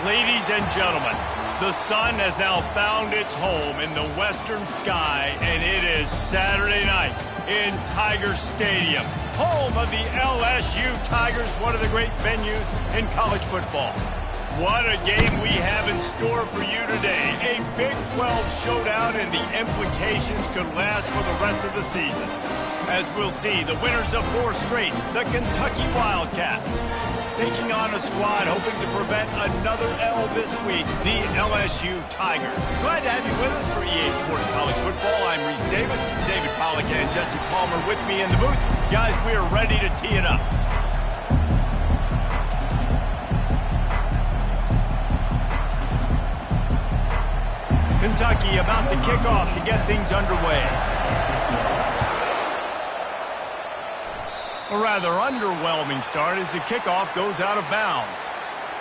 Ladies and gentlemen, the sun has now found its home in the western sky, and it is Saturday night in Tiger Stadium, home of the LSU Tigers, one of the great venues in college football. What a game we have in store for you today. A Big 12 showdown, and the implications could last for the rest of the season. As we'll see, the winners of 4 straight, the Kentucky Wildcats, taking on a squad hoping to prevent another L this week, the LSU Tigers. Glad to have you with us for EA Sports College Football. I'm Reese Davis, David Pollack and Jesse Palmer with me in the booth. Guys, we are ready to tee it up. Kentucky about to kick off to get things underway. A rather underwhelming start as the kickoff goes out of bounds.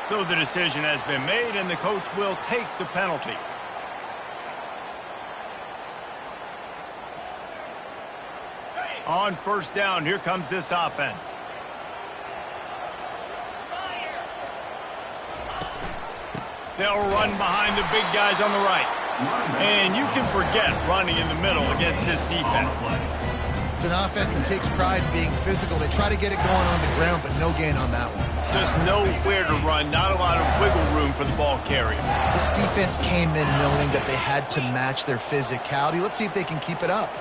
So the decision has been made, and the coach will take the penalty. On first down, here comes this offense. They'll run behind the big guys on the right. And you can forget running in the middle against this defense. It's an offense that takes pride in being physical. They try to get it going on the ground, but no gain on that one. Just nowhere to run, not a lot of wiggle room for the ball carrier. This defense came in knowing that they had to match their physicality. Let's see if they can keep it up.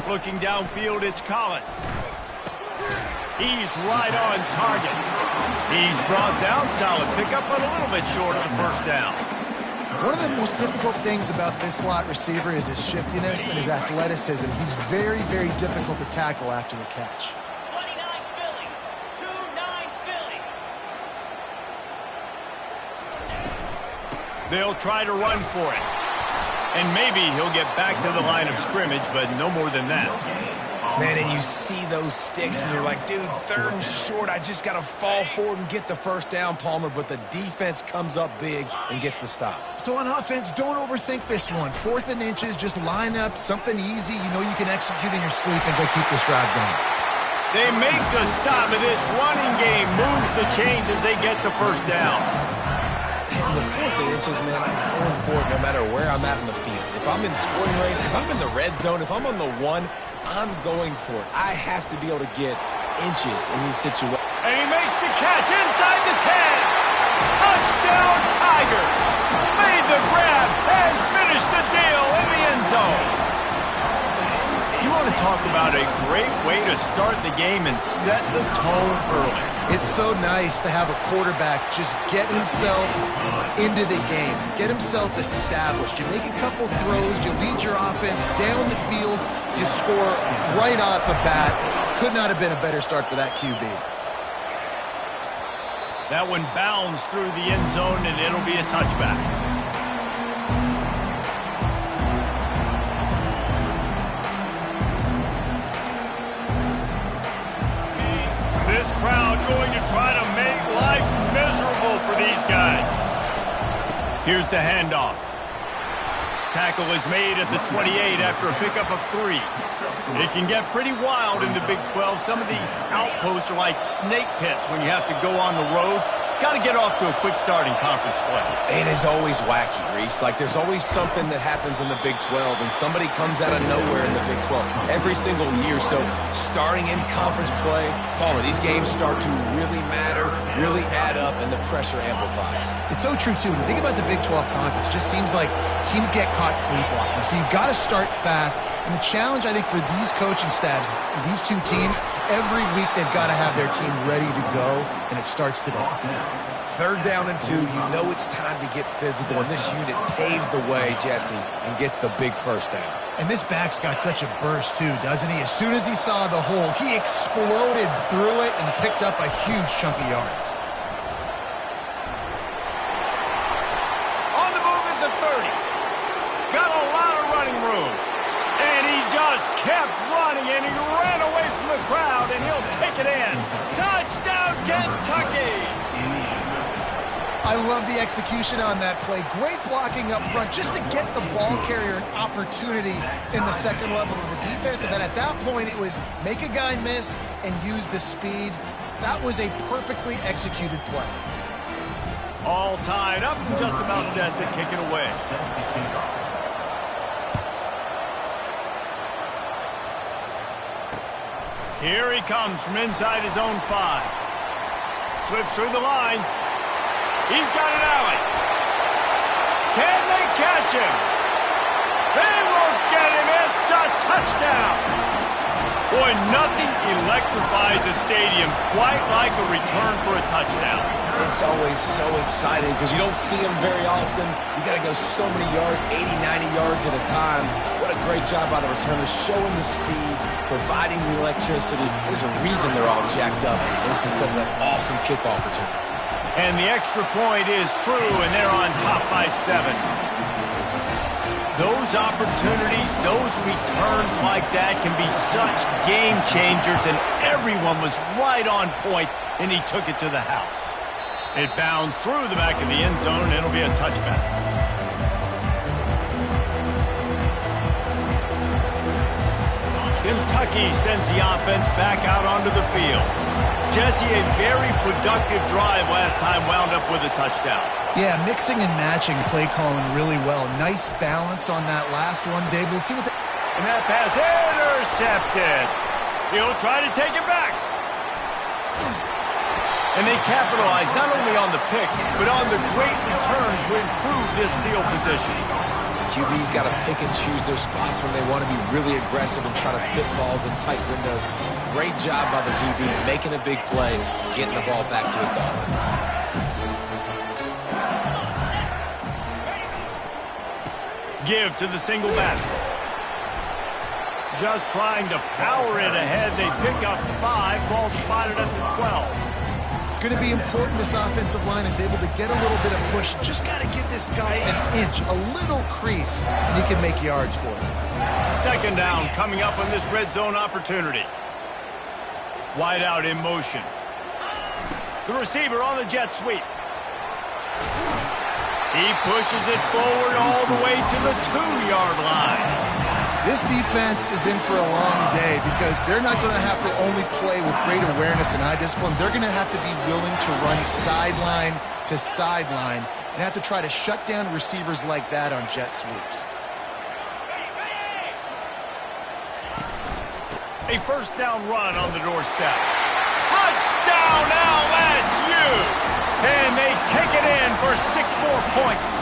Looking downfield, it's Collins. He's right on target. He's brought down, solid pickup, but a little bit short of the first down. One of the most difficult things about this slot receiver is his shiftiness and his athleticism. He's very, very difficult to tackle after the catch. 29 Philly, 2-9 Philly. They'll try to run for it. And maybe he'll get back to the line of scrimmage, but no more than that. Man, and you see those sticks, and you're like, dude, 3rd and short. I just got to fall forward and get the first down, Palmer. But the defense comes up big and gets the stop. So on offense, don't overthink this one. 4th and inches, just line up something easy. You know you can execute in your sleep and go keep this drive going. They make the stop, and this running game moves the chains as they get the first down. In the 4th and inches, man, I'm going for it no matter where I'm at in the field. If I'm in scoring range, if I'm in the red zone, if I'm on the 1, I'm going for it. I have to be able to get inches in these situations. And he makes the catch inside the 10. Touchdown, Tigers. Made the grab and finished the deal in the end zone. You want to talk about a great way to start the game and set the tone early. It's so nice to have a quarterback just get himself into the game, get himself established. You make a couple throws, you lead your offense down the field, you score right off the bat. Could not have been a better start for that QB. That one bounds through the end zone, and it'll be a touchback. This crowd going to try to make life miserable for these guys. Here's the handoff. Tackle is made at the 28 after a pickup of 3. It can get pretty wild in the Big 12. Some of these outposts are like snake pits when you have to go on the road. Got to get off to a quick start in conference play. It is always wacky, Reese. Like, there's always something that happens in the Big 12, and somebody comes out of nowhere in the Big 12 every single year. So, starting in conference play, Palmer, these games start to really matter, really add up, and the pressure amplifies. It's so true, too. When you think about the Big 12 conference, it just seems like teams get caught sleepwalking. So, you've got to start fast. And the challenge, I think, for these coaching staffs, these two teams, every week they've got to have their team ready to go, and it starts today. 3rd down and 2, you know it's time to get physical, and this unit paves the way, Jesse, and gets the big first down. And this back's got such a burst, too, doesn't he? As soon as he saw the hole, he exploded through it and picked up a huge chunk of yards. On the move at the 30. Got a lot of running room. And he just kept running, and he ran away from the crowd, and he'll take it in. Touchdown, Kentucky! I love the execution on that play. Great blocking up front just to get the ball carrier an opportunity in the second level of the defense. And then at that point, it was make a guy miss and use the speed. That was a perfectly executed play. All tied up and just about set to kick it away. Here he comes from inside his own 5. Slips through the line. He's got an alley. Can they catch him? They won't get him. It's a touchdown. Boy, nothing electrifies a stadium quite like a return for a touchdown. It's always so exciting because you don't see them very often. You got to go so many yards, 80, 90 yards at a time. What a great job by the returners, showing the speed, providing the electricity. There's a reason they're all jacked up, and it's because of that awesome kickoff return. And the extra point is true, and they're on top by 7. Those opportunities, those returns like that can be such game changers, and everyone was right on point, and he took it to the house. It bounds through the back of the end zone, and it'll be a touchback. Kentucky sends the offense back out onto the field. Jesse, a very productive drive last time, wound up with a touchdown. Yeah, mixing and matching play calling really well. Nice balance on that last one, David. Let's see what And that pass intercepted. He'll try to take it back. And they capitalize not only on the pick, but on the great return to improve this field position. QB's got to pick and choose their spots when they want to be really aggressive and try to fit balls in tight windows. Great job by the DB making a big play, getting the ball back to its offense. Give to the single back. Just trying to power it ahead. They pick up 5. Ball spotted at the 12. It's going to be important this offensive line is able to get a little bit of push. Just got to give this guy an inch, a little crease, and he can make yards for it. Second down coming up on this red zone opportunity. Wide out in motion. The receiver on the jet sweep. He pushes it forward all the way to the 2-yard line. This defense is in for a long day because they're not going to have to only play with great awareness and eye discipline. They're going to have to be willing to run sideline to sideline and have to try to shut down receivers like that on jet sweeps. A first down run on the doorstep. Touchdown LSU! And they take it in for 6 more points.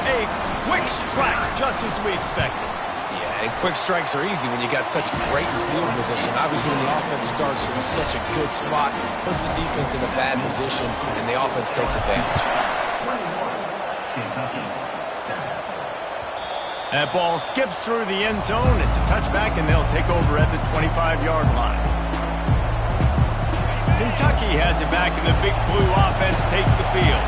A quick strike, just as we expected. Yeah, and quick strikes are easy when you got such great field position. Obviously, when the offense starts in such a good spot, puts the defense in a bad position, and the offense takes advantage. That ball skips through the end zone. It's a touchback, and they'll take over at the 25-yard line. Kentucky has it back, and the Big Blue offense takes the field.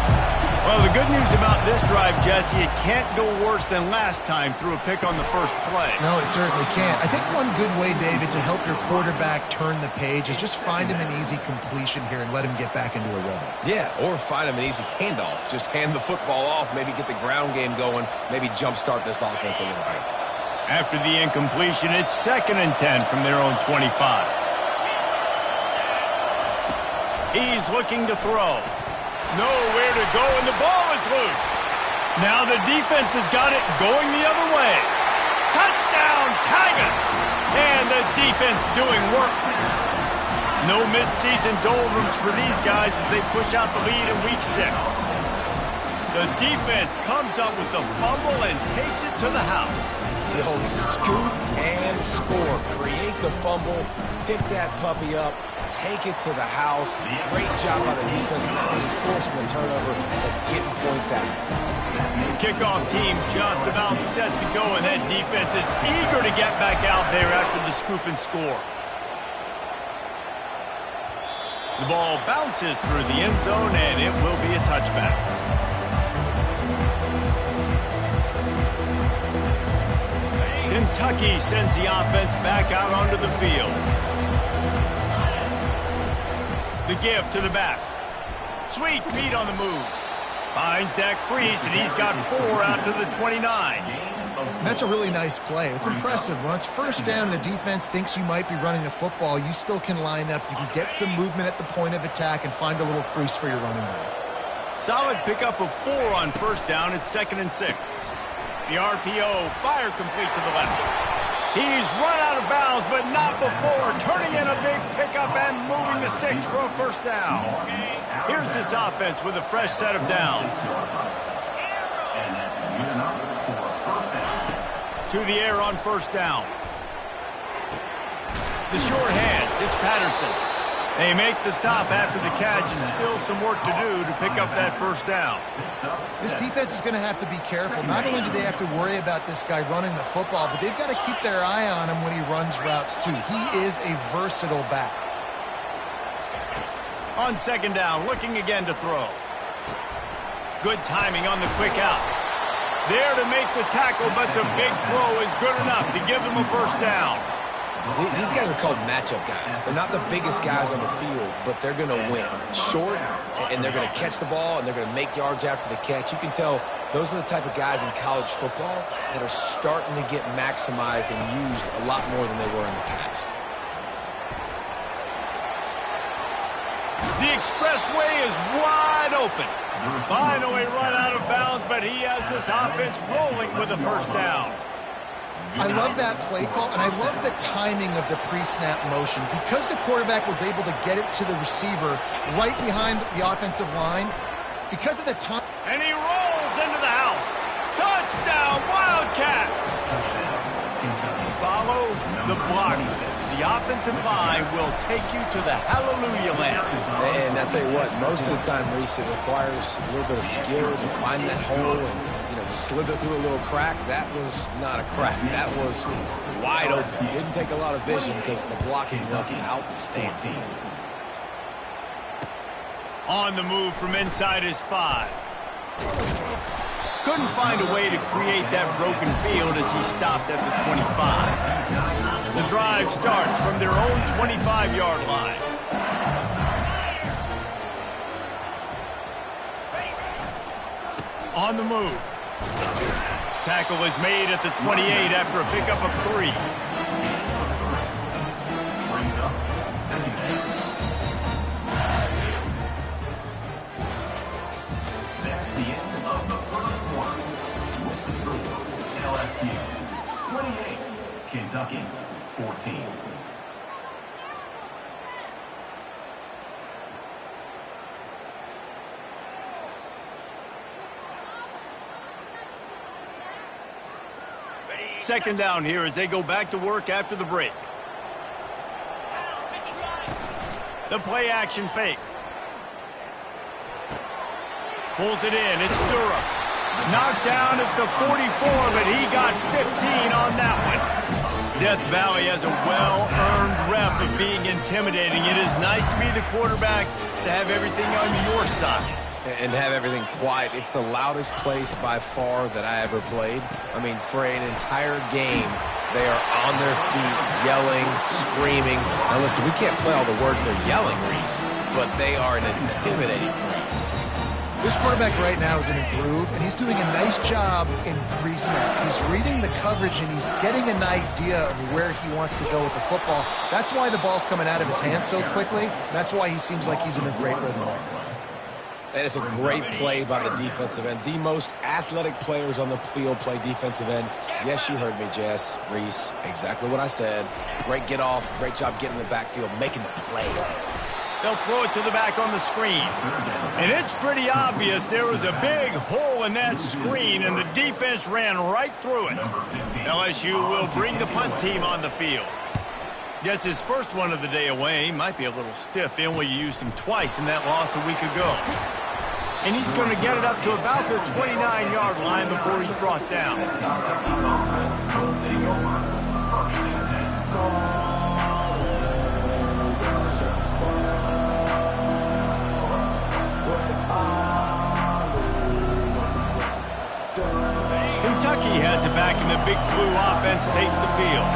Well, the good news about this drive, Jesse, it can't go worse than last time through a pick on the first play. No, it certainly can't. I think one good way, David, to help your quarterback turn the page is just find him an easy completion here and let him get back into a rhythm. Yeah, or find him an easy handoff. Just hand the football off, maybe get the ground game going, maybe jumpstart this offense a little bit. After the incompletion, it's 2nd and 10 from their own 25. He's looking to throw. Nowhere to go, and the ball is loose. Now the defense has got it going the other way. Touchdown, Tigers! And the defense doing work. No midseason doldrums for these guys as they push out the lead in Week 6. The defense comes up with the fumble and takes it to the house. The old scoop and score. Create the fumble, pick that puppy up, take it to the house. Great job by the defense, not only forcing the turnover, but getting points out. The kickoff team just about set to go, and that defense is eager to get back out there after the scoop and score. The ball bounces through the end zone, and it will be a touchback. Kentucky sends the offense back out onto the field. The give to the back. Sweet feet on the move. Finds that crease, and he's got 4 out to the 29. And that's a really nice play. It's impressive. When it's first down and the defense thinks you might be running the football, you still can line up. You can get some movement at the point of attack and find a little crease for your running back. Solid pickup of 4 on first down. It's 2nd and 6. The RPO, fire complete to the left. He's run out of bounds, but not before turning in a big pickup and moving the sticks for a first down. Here's this offense with a fresh set of downs. To the air on first down. The short hands, it's Patterson. They make the stop after the catch, and still some work to do to pick up that first down. This defense is going to have to be careful. Not only do they have to worry about this guy running the football, but they've got to keep their eye on him when he runs routes too. He is a versatile back. On second down, looking again to throw. Good timing on the quick out. There to make the tackle, but the big throw is good enough to give them a first down. These guys are called matchup guys. They're not the biggest guys on the field, but they're going to win. Short, and they're going to catch the ball, and they're going to make yards after the catch. You can tell those are the type of guys in college football that are starting to get maximized and used a lot more than they were in the past. The expressway is wide open. Finally run out of bounds, but he has this offense rolling with a first down. I love that play call, and I love the timing of the pre-snap motion. Because the quarterback was able to get it to the receiver right behind the offensive line, because of the time. And he rolls into the house. Touchdown, Wildcats! Follow the block. The offensive line will take you to the hallelujah land. And I tell you what, most of the time, Reese, it requires a little bit of skill to find that hole and, slither through a little crack. That was not a crack. That was wide open. Didn't take a lot of vision because the blocking was outstanding. On the move from inside his 5. Couldn't find a way to create that broken field as he stopped at the 25. The drive starts from their own 25-yard line. On the move. Tackle is made at the 28 after a pickup of 3. That's the end of the first quarter. LSU 28, Kentucky 14. Second down here as they go back to work after the break. The play action fake. Pulls it in. It's Durham. Knocked down at the 44, but he got 15 on that one. Death Valley has a well-earned rep of being intimidating. It is nice to be the quarterback, to have everything on your side. And have everything quiet. It's the loudest place by far that I ever played. I mean, for an entire game, they are on their feet, yelling, screaming. Now listen, we can't play all the words they're yelling, Reese, but they are an intimidating group. This quarterback right now is in a groove, and he's doing a nice job in pre-snap. He's reading the coverage, and he's getting an idea of where he wants to go with the football. That's why the ball's coming out of his hands so quickly. That's why he seems like he's in a great rhythm right now. And it's a great play by the defensive end. The most athletic players on the field play defensive end. Yes, you heard me, Jess, Reese. Exactly what I said. Great get off. Great job getting in the backfield, making the play. They'll throw it to the back on the screen. And it's pretty obvious there was a big hole in that screen, and the defense ran right through it. LSU will bring the punt team on the field. Gets his first one of the day away. Might be a little stiff. They only used him twice in that loss a week ago. And he's going to get it up to about the 29-yard line before he's brought down. Kentucky has it back, and the Big Blue offense takes the field.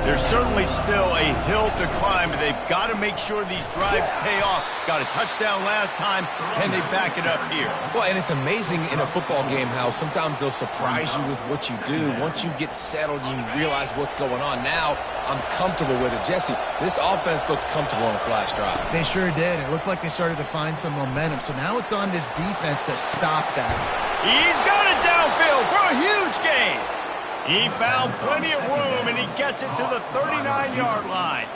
There's certainly still a hill to climb, but they've got to make sure these drives pay off. Got a touchdown last time. Can they back it up here? Well, and it's amazing in a football game how sometimes they'll surprise you with what you do. Once you get settled, you realize what's going on. Now, I'm comfortable with it. Jesse, this offense looked comfortable on its last drive. They sure did. It looked like they started to find some momentum. So now it's on this defense to stop that. He's got it downfield for a huge gain. He found plenty of room, and he gets it to the 39-yard line.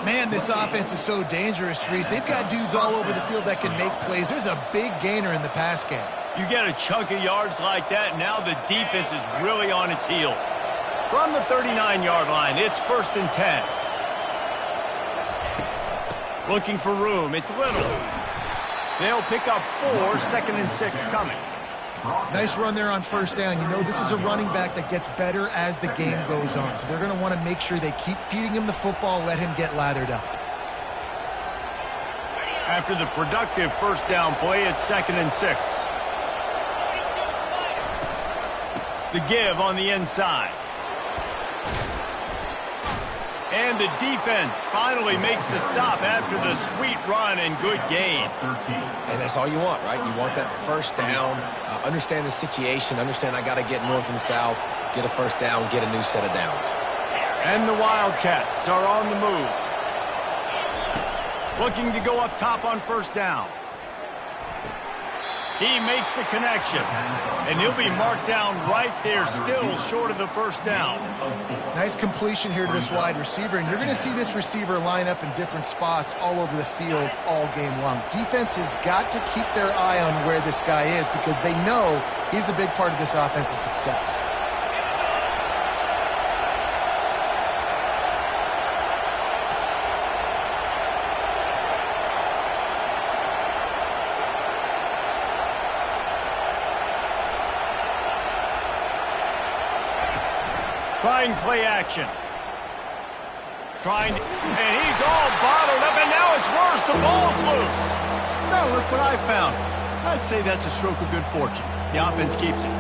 Man, this offense is so dangerous, Reese. They've got dudes all over the field that can make plays. There's a big gainer in the pass game. You get a chunk of yards like that, now the defense is really on its heels. From the 39-yard line, it's 1st and 10. Looking for room, it's Little. They'll pick up 4, 2nd and 6 coming. Nice run there on 1st down. You know, this is a running back that gets better as the game goes on. So they're going to want to make sure they keep feeding him the football, let him get lathered up. After the productive 1st down play, it's 2nd and 6. The give on the inside. And the defense finally makes the stop after the sweet run and good gain. And that's all you want, right? You want that 1st down, understand the situation, understand I got to get north and south, get a 1st down, get a new set of downs. And the Wildcats are on the move. Looking to go up top on 1st down. He makes the connection, and he'll be marked down right there, still short of the 1st down. Nice completion here to this wide receiver, and you're going to see this receiver line up in different spots all over the field all game long. Defense has got to keep their eye on where this guy is because they know he's a big part of this offense's success. Trying play action. And he's all bottled up, and now it's worse. The ball's loose. Now look what I found. I'd say that's a stroke of good fortune. The offense keeps it.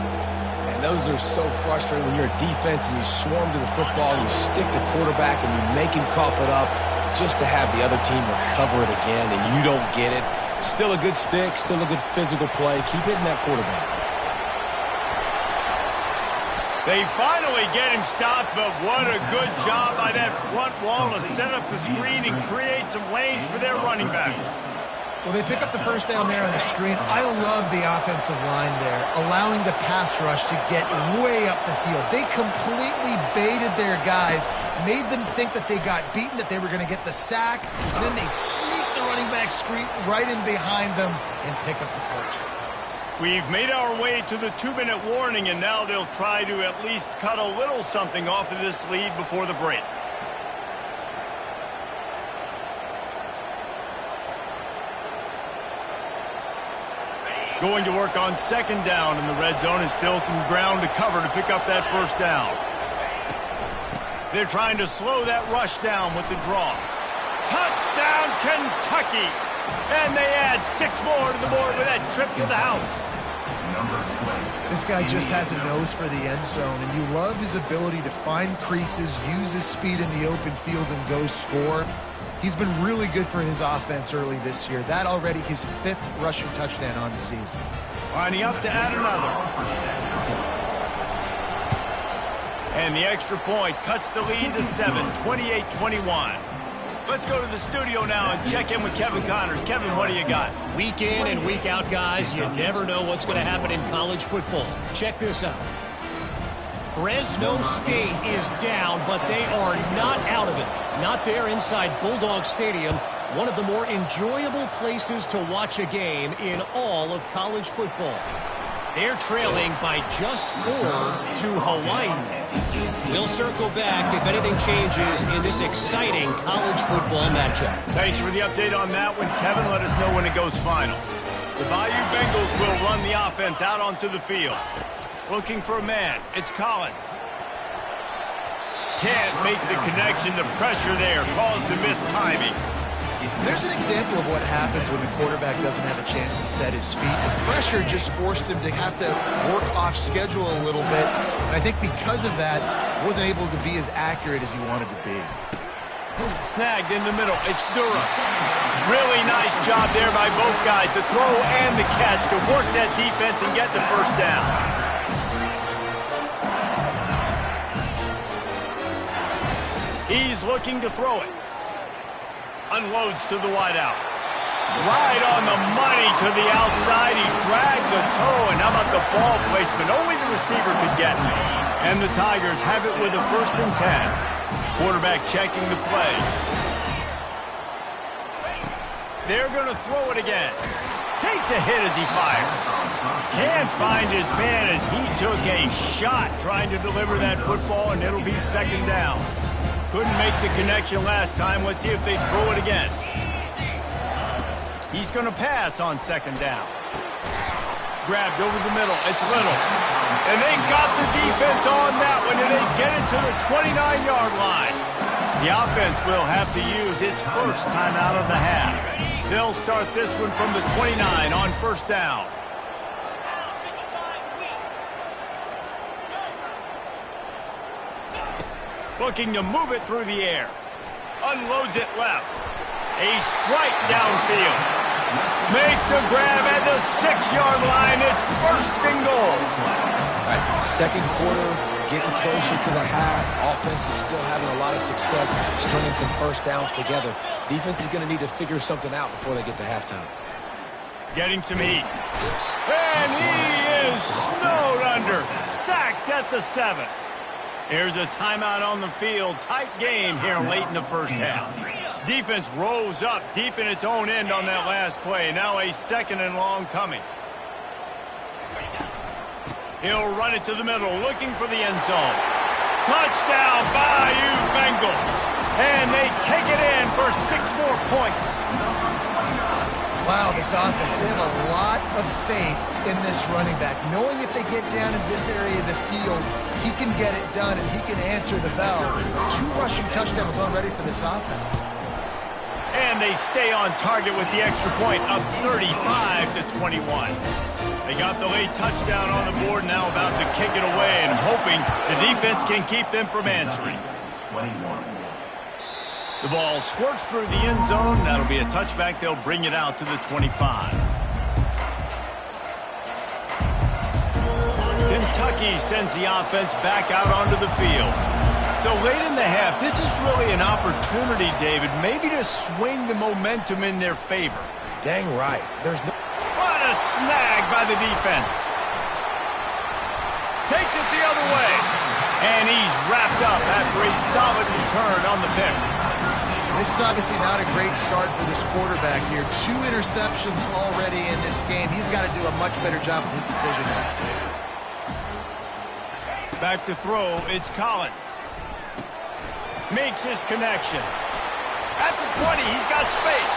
And those are so frustrating when you're a defense and you swarm to the football and you stick the quarterback and you make him cough it up just to have the other team recover it again and you don't get it. Still a good stick, still a good physical play. Keep hitting that quarterback. They finally get him stopped, but what a good job by that front wall to set up the screen and create some lanes for their running back. Well, they pick up the 1st down there on the screen. I love the offensive line there, allowing the pass rush to get way up the field. They completely baited their guys, made them think that they got beaten, that they were going to get the sack, and then they sneak the running back screen right in behind them and pick up the first. We've made our way to the 2-minute warning, and now they'll try to at least cut a little something off of this lead before the break. Going to work on 2nd down in the red zone, and still some ground to cover to pick up that 1st down. They're trying to slow that rush down with the draw. Touchdown, Kentucky! And they add 6 more to the board with that trip to the house. This guy just has a nose for the end zone, and you love his ability to find creases, use his speed in the open field, and go score. He's been really good for his offense early this year. That already his 5th rushing touchdown on the season. Lining up to add another. And the extra point cuts the lead to 7, 28-21. Let's go to the studio now and check in with Kevin Connors. Kevin, what do you got? Week in and week out, guys, you never know what's going to happen in college football. Check this out. Fresno State is down, but they are not out of it. Not there inside Bulldog Stadium, one of the more enjoyable places to watch a game in all of college football. They're trailing by just 4 to Hawaii. We'll circle back if anything changes in this exciting college football matchup. Thanks for the update on that one, Kevin. Let us know when it goes final. The Bayou Bengals will run the offense out onto the field. Looking for a man. It's Collins. Can't make the connection. The pressure there caused the missed timing. There's an example of what happens when the quarterback doesn't have a chance to set his feet. The pressure just forced him to have to work off schedule a little bit. And I think because of that, wasn't able to be as accurate as he wanted to be. Snagged in the middle. It's Durham. Really nice job there by both guys, the throw and the catch, to work that defense and get the first down. He's looking to throw it. Unloads to the wideout. Right on the money to the outside. He dragged the toe, and how about the ball placement? Only the receiver could get it. And the Tigers have it with a 1st and 10. Quarterback checking the play. They're going to throw it again. Takes a hit as he fires. Can't find his man as he took a shot trying to deliver that football, and it'll be 2nd down. Couldn't make the connection last time. Let's see if they throw it again. He's going to pass on 2nd down. Grabbed over the middle. It's Little. And they got the defense on that one, and they get it to the 29-yard line. The offense will have to use its first timeout of the half. They'll start this one from the 29 on 1st down. Looking to move it through the air. Unloads it left. A strike downfield. Makes the grab at the 6-yard line. It's 1st and goal. All right, 2nd quarter, getting closer to the half. Offense is still having a lot of success stringing some 1st downs together. Defense is going to need to figure something out before they get to halftime. Getting some heat. And he is snowed under. Sacked at the 7th. Here's a timeout on the field. Tight game here late in the 1st half. Defense rose up deep in its own end on that last play. Now a 2nd and long coming. He'll run it to the middle, looking for the end zone. Touchdown, Bayou Bengals. And they take it in for 6 more points. Wow, this offense, they have a lot of faith in this running back, knowing if they get down in this area of the field, he can get it done and he can answer the bell. 2 rushing touchdowns already for this offense. And they stay on target with the extra point, up 35-21. They got the late touchdown on the board, now about to kick it away and hoping the defense can keep them from answering. 21. The ball squirts through the end zone. That'll be a touchback. They'll bring it out to the 25. Kentucky sends the offense back out onto the field. So late in the half, this is really an opportunity, David, maybe to swing the momentum in their favor. Dang right. There's no... What a snag by the defense. Takes it the other way. And he's wrapped up after a solid return on the pick. This is obviously not a great start for this quarterback here. 2 interceptions already in this game. He's got to do a much better job with his decision. Back to throw, it's Collins. Makes his connection. At the 20, he's got space.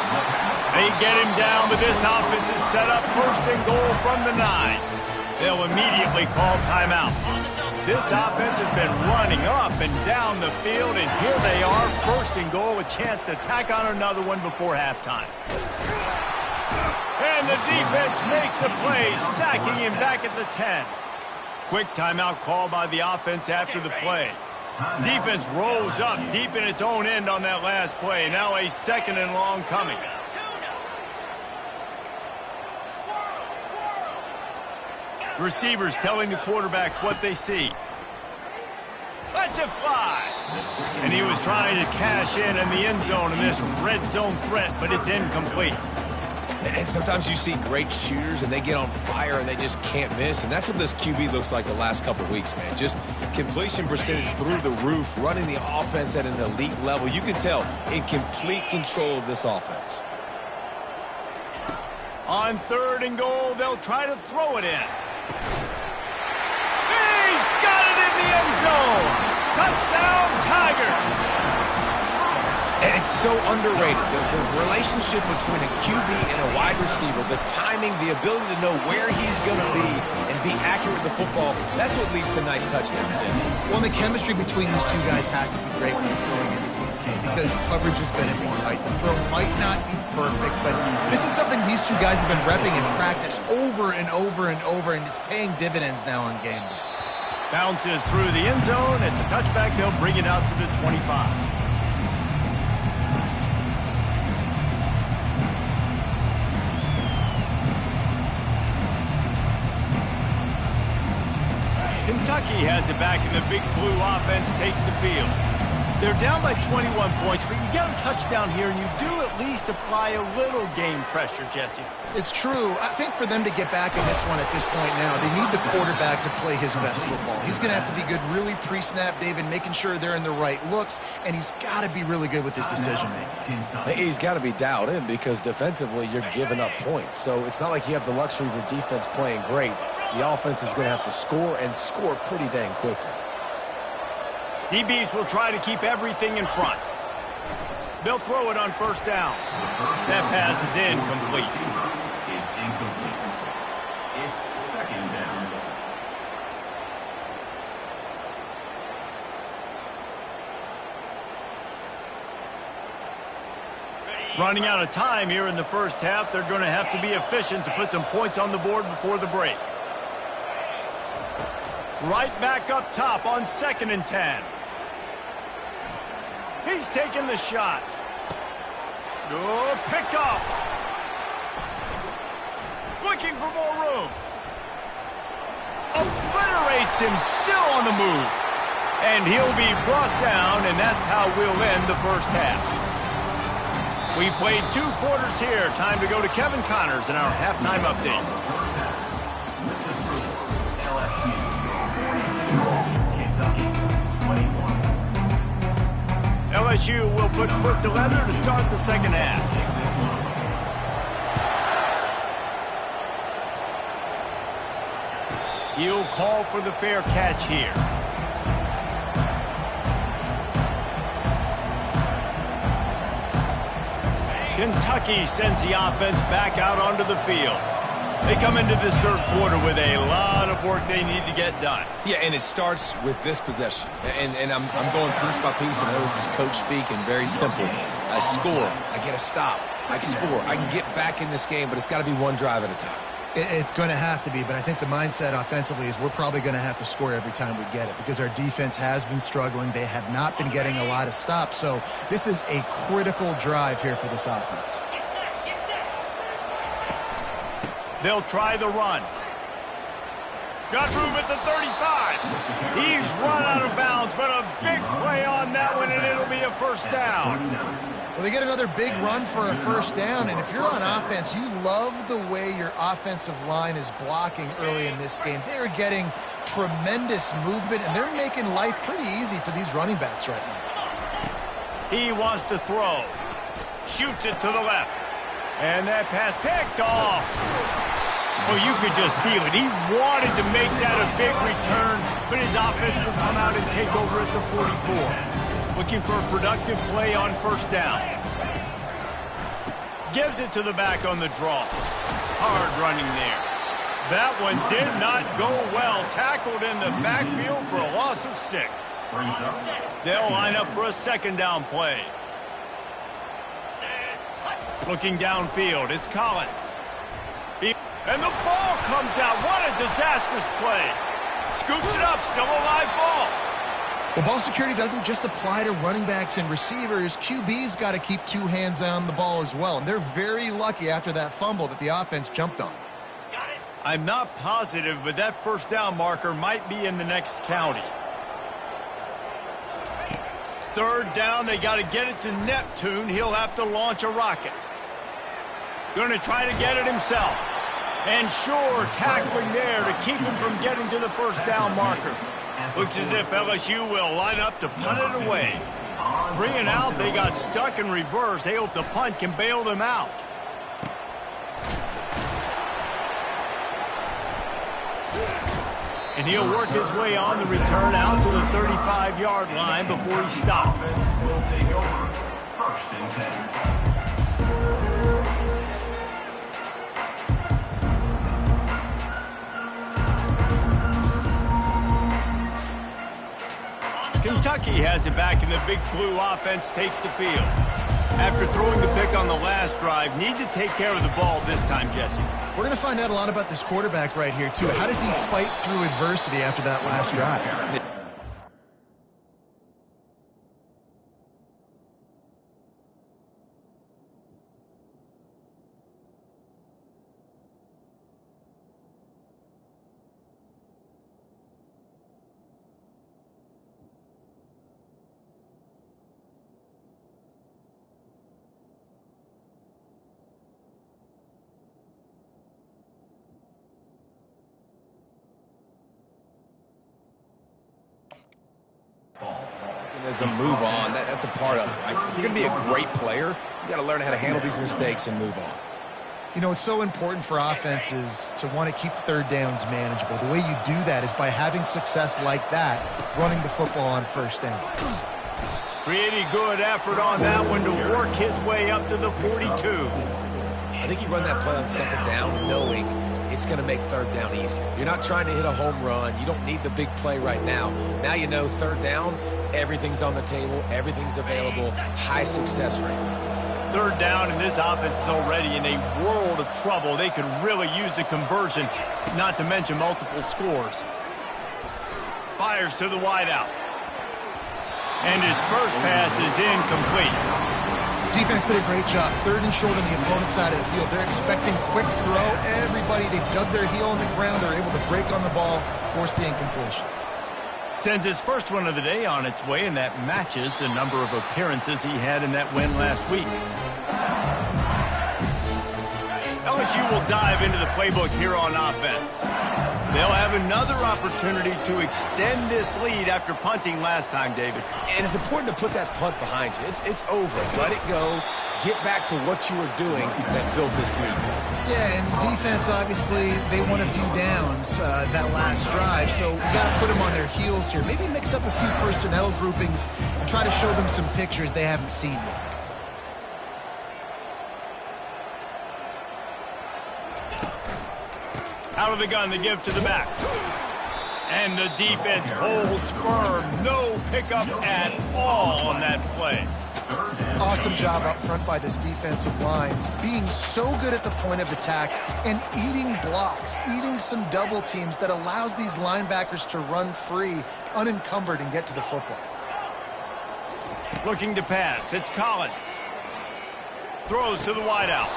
They get him down, but this offense is set up 1st and goal from the 9. They'll immediately call timeout. This offense has been running up and down the field, and here they are, 1st and goal, a chance to tack on another one before halftime. And the defense makes a play, sacking him back at the 10. Quick timeout call by the offense after the play. Defense rolls up deep in its own end on that last play. Now a 2nd and long coming. Receivers telling the quarterback what they see. Lets it fly. And he was trying to cash in the end zone in this red zone threat, but it's incomplete. And sometimes you see great shooters, and they get on fire, and they just can't miss. And that's what this QB looks like the last couple of weeks, man. Just completion percentage through the roof, running the offense at an elite level. You can tell in complete control of this offense. On 3rd and goal, they'll try to throw it in. He's got it in the end zone. Touchdown, Tigers. And it's so underrated. The relationship between a QB and a wide receiver, the timing, the ability to know where he's going to be and be accurate with the football, that's what leads to nice touchdowns, Jesse. Well, the chemistry between these 2 guys has to be great when you're throwing into the game because coverage is going to be tight. The throw might not be perfect, but this is something these 2 guys have been repping in practice over and over and over, and it's paying dividends now on game day. Bounces through the end zone. It's a touchback. They'll bring it out to the 25. Kentucky has it back, and the Big Blue offense takes the field. They're down by 21 points, but you get a touchdown here, and you do at least apply a little game pressure, Jesse. It's true. I think for them to get back in this one at this point now, they need the quarterback to play his best football. He's going to have to be good really pre-snap, David, making sure they're in the right looks, and he's got to be really good with his decision-making. He's got to be dialed in because defensively you're giving up points. So it's not like you have the luxury of your defense playing great. The offense is going to have to score and score pretty dang quickly. DBs will try to keep everything in front. They'll throw it on first down. That pass is incomplete. Is incomplete. It's second down. Running out of time here in the first half. They're going to have to be efficient to put some points on the board before the break. Right back up top on 2nd and 10. He's taking the shot. Oh, picked off. Looking for more room. Obliterates him, still on the move. And he'll be brought down, and that's how we'll end the first half. We've played 2 quarters here. Time to go to Kevin Connors in our halftime update. LSU 42, Kentucky 21. LSU will put foot to leather to start the second half. He'll call for the fair catch here. Kentucky sends the offense back out onto the field. They come into this third quarter with a lot of work they need to get done. Yeah, and it starts with this possession. And I'm going piece by piece. I know this is coach speak and very simple. I score. I get a stop. I score. I can get back in this game, but it's got to be one drive at a time. It's going to have to be, but I think the mindset offensively is we're probably going to have to score every time we get it because our defense has been struggling. They have not been getting a lot of stops, so this is a critical drive here for this offense. They'll try the run. Got room at the 35. He's run out of bounds, but a big play on that one, and it'll be a first down. Well, they get another big run for a first down, and if you're on offense, you love the way your offensive line is blocking early in this game. They're getting tremendous movement, and they're making life pretty easy for these running backs right now. He wants to throw. Shoots it to the left. And that pass picked off. Well, you could just feel it. He wanted to make that a big return, but his offense will come out and take over at the 44. Looking for a productive play on first down. Gives it to the back on the draw. Hard running there. That one did not go well. Tackled in the backfield for a loss of 6. They'll line up for a second down play. Looking downfield, it's Collins. And the ball comes out. What a disastrous play. Scoops it up, still a live ball. Well, ball security doesn't just apply to running backs and receivers. QB's got to keep 2 hands on the ball as well. And they're very lucky after that fumble that the offense jumped on. I'm not positive, but that first down marker might be in the next county. Third down, they got to get it to Neptune. He'll have to launch a rocket. Going to try to get it himself. And sure, tackling there to keep him from getting to the first down marker. Looks as if LSU will line up to punt it away. 3 and out, they got stuck in reverse. They hope the punt can bail them out. And he'll work his way on the return out to the 35-yard line before he stops. Will take over. First and 10. Kentucky has it back, and the Big Blue offense takes the field. After throwing the pick on the last drive, need to take care of the ball this time, Jesse. We're going to find out a lot about this quarterback right here, too. How does he fight through adversity after that last drive? There's a move on. That's a part of it, right? If you're going to be a great player, you got to learn how to handle these mistakes and move on. You know, it's so important for offenses to want to keep third downs manageable. The way you do that is by having success like that, running the football on first down. Pretty good effort on that one to work his way up to the 42. I think you run that play on second down knowing it's going to make third down easier. You're not trying to hit a home run. You don't need the big play right now. Now you know third down, everything's on the table, everything's available, high success rate. Third down, and this offense is already in a world of trouble. They could really use a conversion, not to mention multiple scores. Fires to the wideout. And his first pass is incomplete. Defense did a great job. Third and short on the opponent's side of the field. They're expecting quick throw. Everybody, they dug their heel on the ground. They're able to break on the ball, force the incompletion. Sends his first one of the day on its way, and that matches the number of appearances he had in that win last week. LSU will dive into the playbook here on offense. They'll have another opportunity to extend this lead after punting last time, David. And it's important to put that punt behind you. It's over. Let it go. Get back to what you were doing that built this lead. Yeah, and defense, obviously, they won a few downs that last drive, so we got to put them on their heels here. Maybe mix up a few personnel groupings and try to show them some pictures they haven't seen yet. Out of the gun to give to the back. And the defense holds firm. No pickup at all on that play. Awesome job up front by this defensive line, being so good at the point of attack and eating blocks, eating some double teams that allows these linebackers to run free, unencumbered, and get to the football. Looking to pass. It's Collins. Throws to the wideout.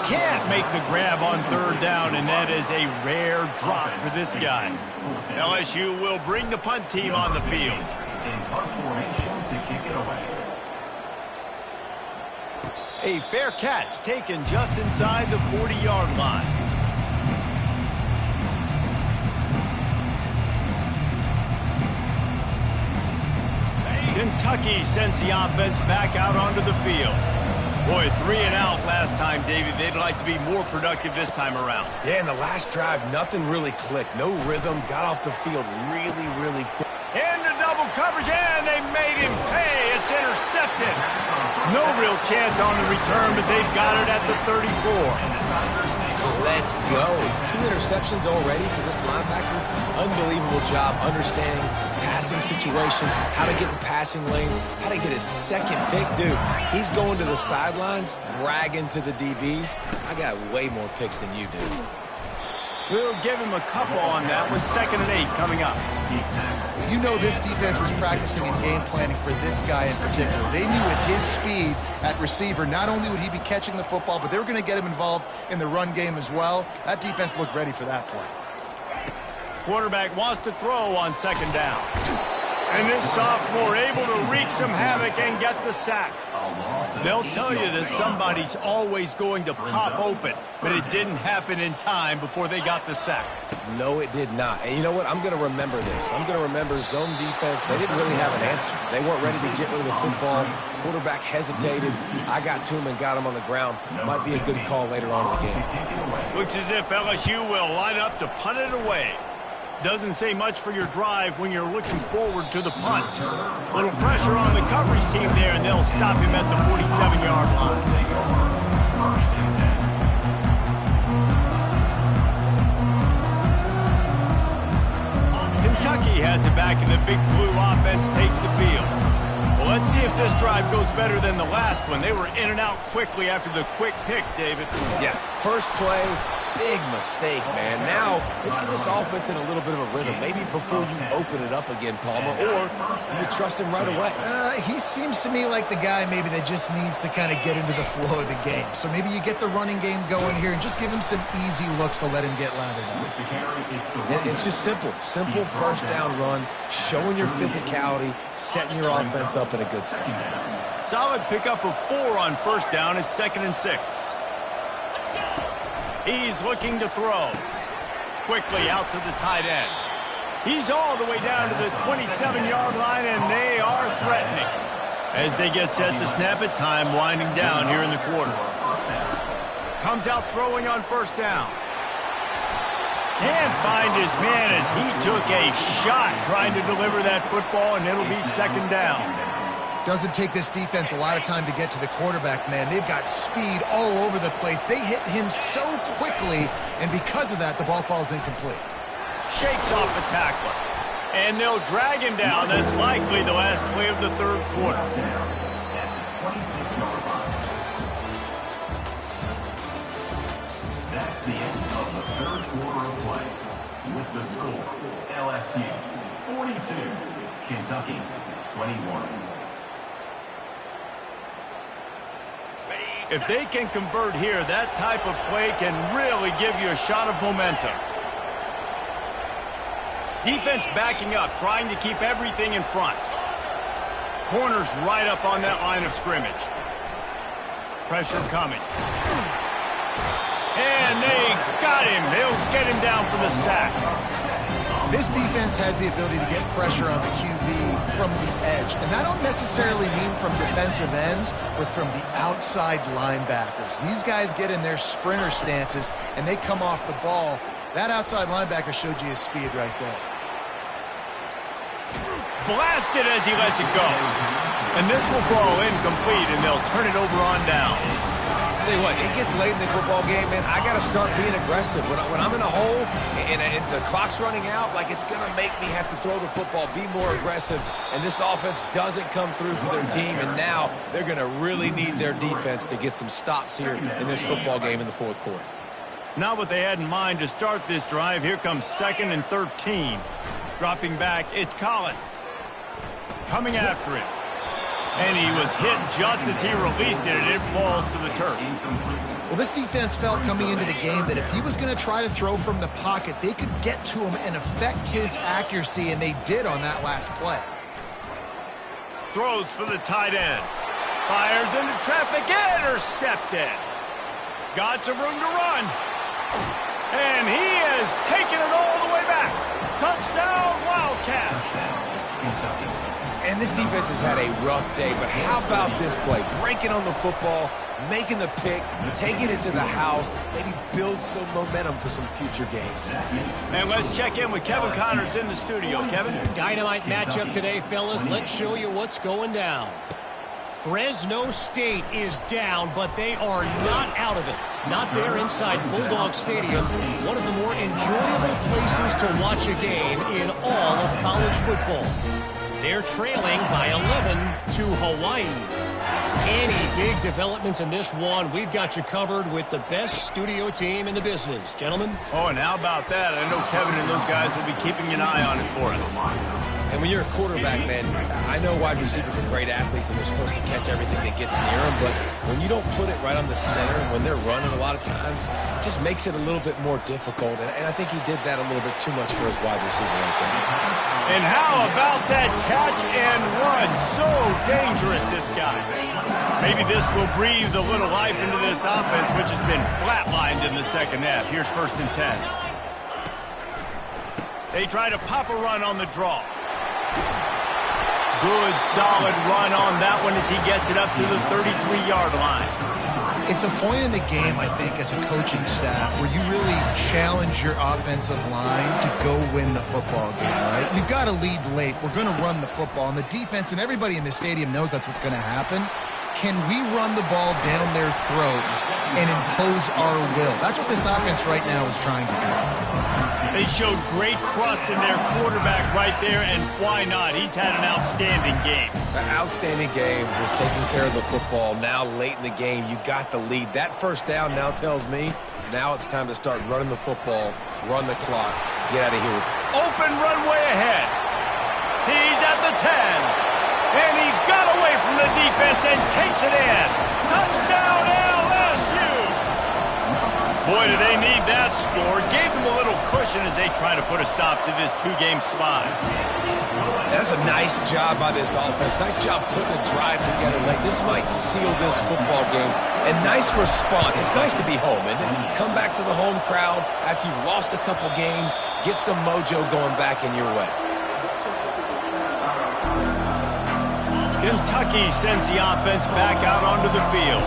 Can't make the grab on third down, and that is a rare drop for this guy. LSU will bring the punt team on the field. In punt formation to kick it away. A fair catch taken just inside the 40-yard line. Kentucky sends the offense back out onto the field. Boy, 3 and out last time, David. They'd like to be more productive this time around. Yeah, in the last drive, nothing really clicked. No rhythm. Got off the field really, really quick. Into double coverage, and they made him pay. It's intercepted. No real chance on the return, but they've got it at the 34. Let's go. 2 interceptions already for this linebacker. Unbelievable job understanding passing situation, how to get in passing lanes, how to get his second pick. Dude, he's going to the sidelines, bragging to the DBs. I got way more picks than you do. We'll give him a couple on that with 2nd and 8 coming up. You know this defense was practicing and game planning for this guy in particular. They knew with his speed at receiver, not only would he be catching the football, but they were going to get him involved in the run game as well. That defense looked ready for that play. Quarterback wants to throw on 2nd down. And this sophomore able to wreak some havoc and get the sack. They'll tell you that somebody's always going to pop open, but it didn't happen in time before they got the sack. No, it did not. And you know what? I'm going to remember this. I'm going to remember zone defense. They didn't really have an answer. They weren't ready to get rid of the football. Quarterback hesitated. I got to him and got him on the ground. Might be a good call later on in the game. Looks as if LSU will line up to punt it away. Doesn't say much for your drive when you're looking forward to the punt. Little pressure on the coverage team there, and they'll stop him at the 47-yard line. Kentucky has it back, and the big blue offense takes the field. Let's see if this drive goes better than the last one. They were in and out quickly after the quick pick, David. Yeah, first play, big mistake, man. Now, let's get this offense in a little bit of a rhythm. Maybe before you open it up again, Palmer, or do you trust him right away? He seems to me like the guy maybe that just needs to kind of get into the flow of the game. So maybe you get the running game going here and just give him some easy looks to let him get lathered up. And it's just simple. Simple first down run, showing your physicality, setting your offense up in a good spot. Solid pickup of 4 on first down. It's 2nd and 6. He's looking to throw. Quickly out to the tight end. He's all the way down to the 27-yard line, and they are threatening. As they get set to snap it, time winding down here in the quarter. Comes out throwing on first down. Can't find his man as he took a shot trying to deliver that football, and it'll be 2nd down. Doesn't take this defense a lot of time to get to the quarterback, man. They've got speed all over the place. They hit him so quickly, and because of that, the ball falls incomplete. Shakes off a tackler, and they'll drag him down. That's likely the last play of the third quarter. That's the end of the third quarter of play. With the score, LSU 42, Kentucky 21. If they can convert here, that type of play can really give you a shot of momentum. Defense backing up, trying to keep everything in front. Corners right up on that line of scrimmage. Pressure coming. And they got him. They'll get him down for the sack. This defense has the ability to get pressure on the QB from the edge. And I don't necessarily mean from defensive ends, but from the outside linebackers. These guys get in their sprinter stances, and they come off the ball. That outside linebacker showed you his speed right there. Blasted as he lets it go. And this will fall incomplete, and they'll turn it over on downs. Tell you what, it gets late in the football game, man. I got to start being aggressive. When I'm in a hole and the clock's running out, like, it's going to make me have to throw the football, be more aggressive. And this offense doesn't come through for their team, and now they're going to really need their defense to get some stops here in this football game in the fourth quarter. Not what they had in mind to start this drive. Here comes 2nd and 13. Dropping back, it's Collins. Coming after him. And he was hit just as he released it, and it falls to the turf. Well, this defense felt coming into the game that if he was going to try to throw from the pocket, they could get to him and affect his accuracy, and they did on that last play. Throws for the tight end. Fires into traffic, intercepted. Got some room to run. And he has taken it all the way back. Touchdown, Wildcats. And this defense has had a rough day, but how about this play? Breaking on the football, making the pick, taking it to the house, maybe build some momentum for some future games. And let's check in with Kevin Connors in the studio. Kevin? Dynamite matchup today, fellas. Let's show you what's going down. Fresno State is down, but they are not out of it. Not there inside Bulldog Stadium, one of the more enjoyable places to watch a game in all of college football. They're trailing by 11 to Hawaii. Any big developments in this one, we've got you covered with the best studio team in the business. Gentlemen? Oh, and how about that? I know Kevin and those guys will be keeping an eye on it for us. And when you're a quarterback, man, I know wide receivers are great athletes and they're supposed to catch everything that gets near them, but when you don't put it right on the center, when they're running a lot of times, it just makes it a little bit more difficult. And I think he did that a little bit too much for his wide receiver right there. And how about that catch and run? So dangerous, this guy. Maybe this will breathe a little life into this offense, which has been flatlined in the second half. Here's 1st and 10. They try to pop a run on the draw. Good, solid run on that one as he gets it up to the 33-yard line. It's a point in the game, I think, as a coaching staff where you really challenge your offensive line to go win the football game, right? We've got to lead late. We're going to run the football, and the defense and everybody in the stadium knows that's what's going to happen. Can we run the ball down their throats and impose our will? That's what this offense right now is trying to do. They showed great trust in their quarterback right there, and why not? He's had an outstanding game. An outstanding game. Was taking care of the football. Now, late in the game, you got the lead. That first down now tells me now it's time to start running the football, run the clock, get out of here. Open runway ahead. He's at the 10. And he got away from the defense and takes it in. Touchdown, LSU. Boy, do they need that score. Gave them a little cushion as they try to put a stop to this two-game slide. That's a nice job by this offense. Nice job putting the drive together late. This might seal this football game. And nice response. It's nice to be home, and then come back to the home crowd after you've lost a couple games, get some mojo going back in your way. Kentucky sends the offense back out onto the field.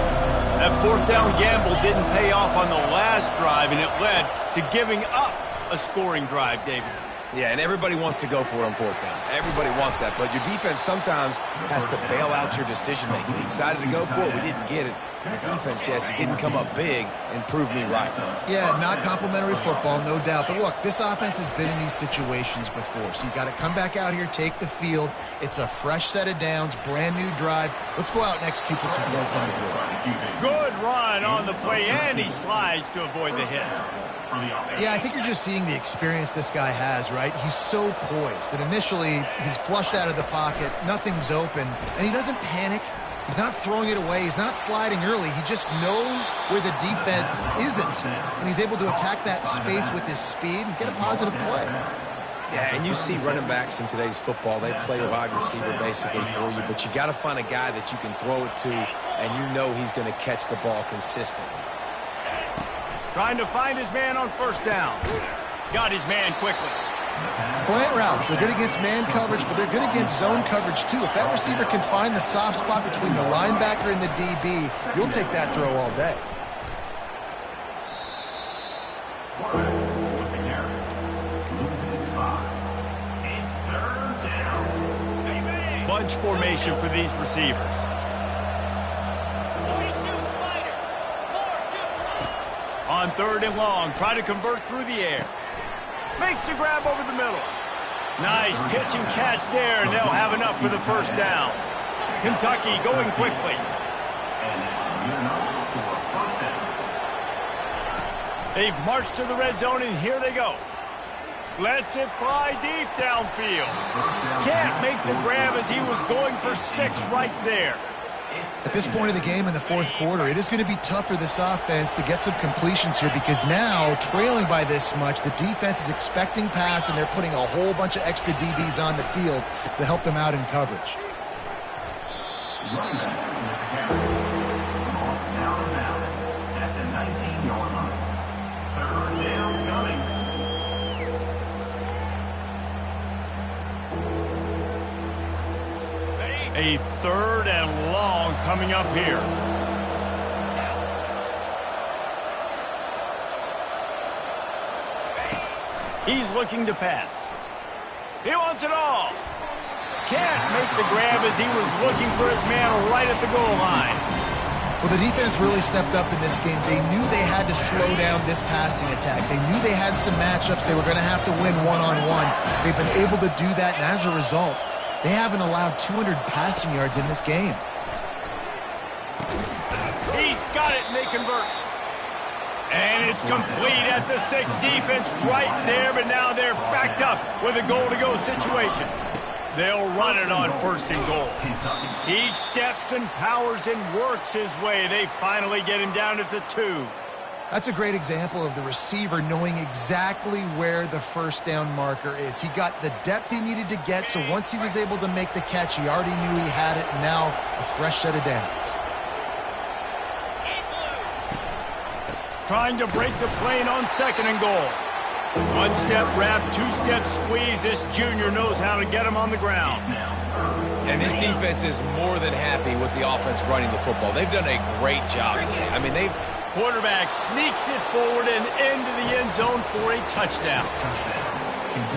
That fourth down gamble didn't pay off on the last drive, and it led to giving up a scoring drive, David. Yeah, and everybody wants to go for it on fourth down. Everybody wants that, but your defense sometimes has to bail out your decision-making. We decided to go for it. We didn't get it. And the defense, Jesse, didn't come up big and prove me right. Yeah, not complimentary football, no doubt. But look, this offense has been in these situations before. So you got to come back out here, take the field. It's a fresh set of downs, brand new drive. Let's go out and execute with some points on the board. Good run on the play, and he slides to avoid the hit. Yeah, I think you're just seeing the experience this guy has, right? He's so poised that initially he's flushed out of the pocket, nothing's open, and he doesn't panic. He's not throwing it away. He's not sliding early. He just knows where the defense isn't, and he's able to attack that space with his speed and get a positive play. Yeah, and you see running backs in today's football, they play a wide receiver basically for you, but you got to find a guy that you can throw it to, and you know he's going to catch the ball consistently. Trying to find his man on first down. Got his man quickly. Slant routes, they're good against man coverage, but they're good against zone coverage too. If that receiver can find the soft spot between the linebacker and the DB, you'll take that throw all day. Bunch formation for these receivers. On third and long, try to convert through the air. Makes the grab over the middle. Nice pitch and catch there, and they'll have enough for the first down. Kentucky going quickly. They've marched to the red zone, and here they go. Lets it fly deep downfield. Can't make the grab as he was going for 6 right there. At this point of the game in the fourth quarter, it is going to be tough for this offense to get some completions here because now, trailing by this much, the defense is expecting pass, and they're putting a whole bunch of extra DBs on the field to help them out in coverage. A third and long coming up here. He's looking to pass. He wants it all. Can't make the grab as he was looking for his man right at the goal line. Well, the defense really stepped up in this game. They knew they had to slow down this passing attack. They knew they had some matchups they were going to have to win one-on-one. They've been able to do that, and as a result, they haven't allowed 200 passing yards in this game. He's got it, and they convert. And it's complete at the 6. Defense right there, but now they're backed up with a goal-to-go situation. They'll run it on first and goal. He steps and powers and works his way. They finally get him down at the 2. That's a great example of the receiver knowing exactly where the first down marker is. He got the depth he needed to get, so once he was able to make the catch, he already knew he had it, and now a fresh set of downs. Trying to break the plane on second and goal. One-step wrap, two-step squeeze. This junior knows how to get him on the ground. And this defense is more than happy with the offense running the football. They've done a great job today. I mean, Quarterback sneaks it forward and into the end zone for a touchdown.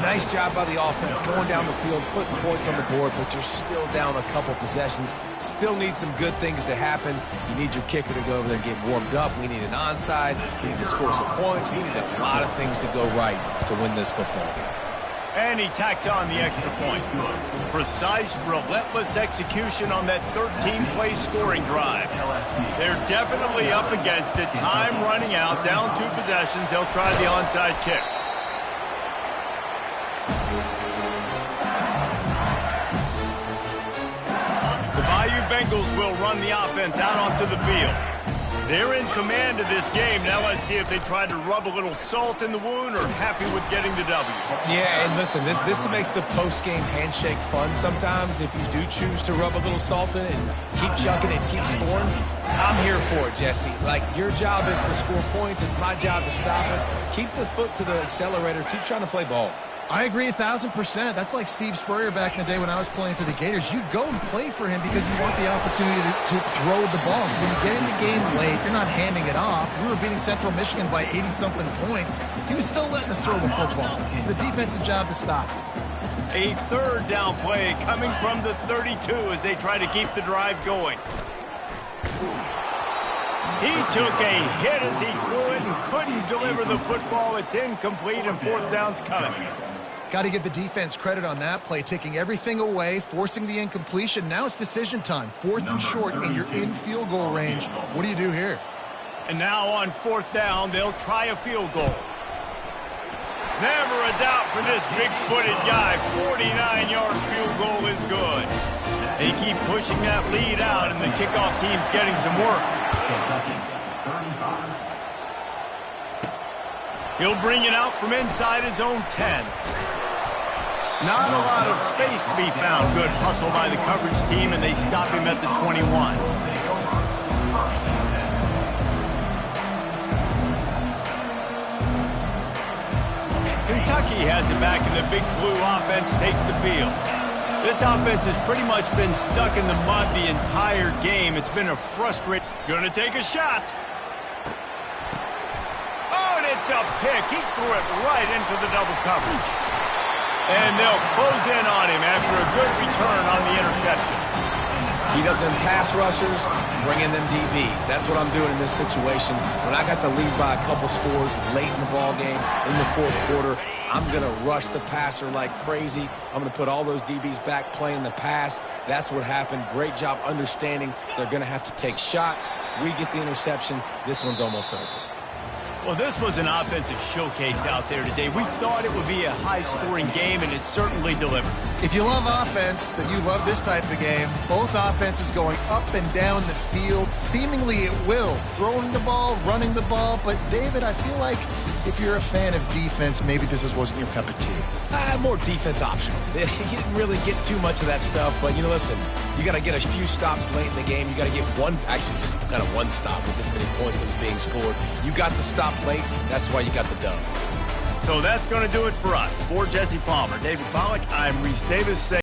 Nice job by the offense going down the field, putting points on the board, but you're still down a couple possessions. Still need some good things to happen. You need your kicker to go over there and get warmed up. We need an onside. We need to score some points. We need a lot of things to go right to win this football game. And he tacks on the extra point. Precise, relentless execution on that 13-play scoring drive. They're definitely up against it. Time running out, down 2 possessions. They'll try the onside kick. The Bayou Bengals will run the offense out onto the field. They're in command of this game. Now let's see if they try to rub a little salt in the wound or happy with getting the W. Yeah, and listen, this makes the post-game handshake fun sometimes if you do choose to rub a little salt in and keep chucking it, keep scoring. I'm here for it, Jesse. Like, your job is to score points. It's my job to stop it. Keep the foot to the accelerator. Keep trying to play ball. I agree 1,000%. That's like Steve Spurrier back in the day when I was playing for the Gators. You go and play for him because you want the opportunity to throw the ball. So when you get in the game late, you're not handing it off. We were beating Central Michigan by 80-something points. He was still letting us throw the football. It's the defense's job to stop. A third down play coming from the 32 as they try to keep the drive going. He took a hit as he threw it and couldn't deliver the football. It's incomplete and 4th down's coming. Got to give the defense credit on that play, taking everything away, forcing the incompletion. Now it's decision time. 4th and short, and you're in field goal range. What do you do here? And now on 4th down, they'll try a field goal. Never a doubt for this big-footed guy. 49-yard field goal is good. They keep pushing that lead out, and the kickoff team's getting some work. He'll bring it out from inside his own 10. Not a lot of space to be found. Good hustle by the coverage team, and they stop him at the 21. Kentucky has it back, and the Big Blue offense takes the field. This offense has pretty much been stuck in the mud the entire game. It's been a frustrating. Gonna take a shot. Oh, and it's a pick. He threw it right into the double coverage. And they'll close in on him after a good return on the interception. Heat up them pass rushers, bring in them DBs. That's what I'm doing in this situation. When I got the lead by a couple scores late in the ball game, in the 4th quarter, I'm going to rush the passer like crazy. I'm going to put all those DBs back playing the pass. That's what happened. Great job understanding they're going to have to take shots. We get the interception. This one's almost over. Well, this was an offensive showcase out there today. We thought it would be a high-scoring game, and it certainly delivered. If you love offense, then you love this type of game. Both offenses going up and down the field. Seemingly it will. Throwing the ball, running the ball. But, David, I feel like if you're a fan of defense, maybe this wasn't your cup of tea. More defense optional. You didn't really get too much of that stuff. But, listen, you got to get a few stops late in the game. You got to get just kind of one stop with this many points that was being scored. You got the stop late. That's why you got the dub. So that's going to do it for us. For Jesse Palmer, David Pollack, I'm Reese Davis.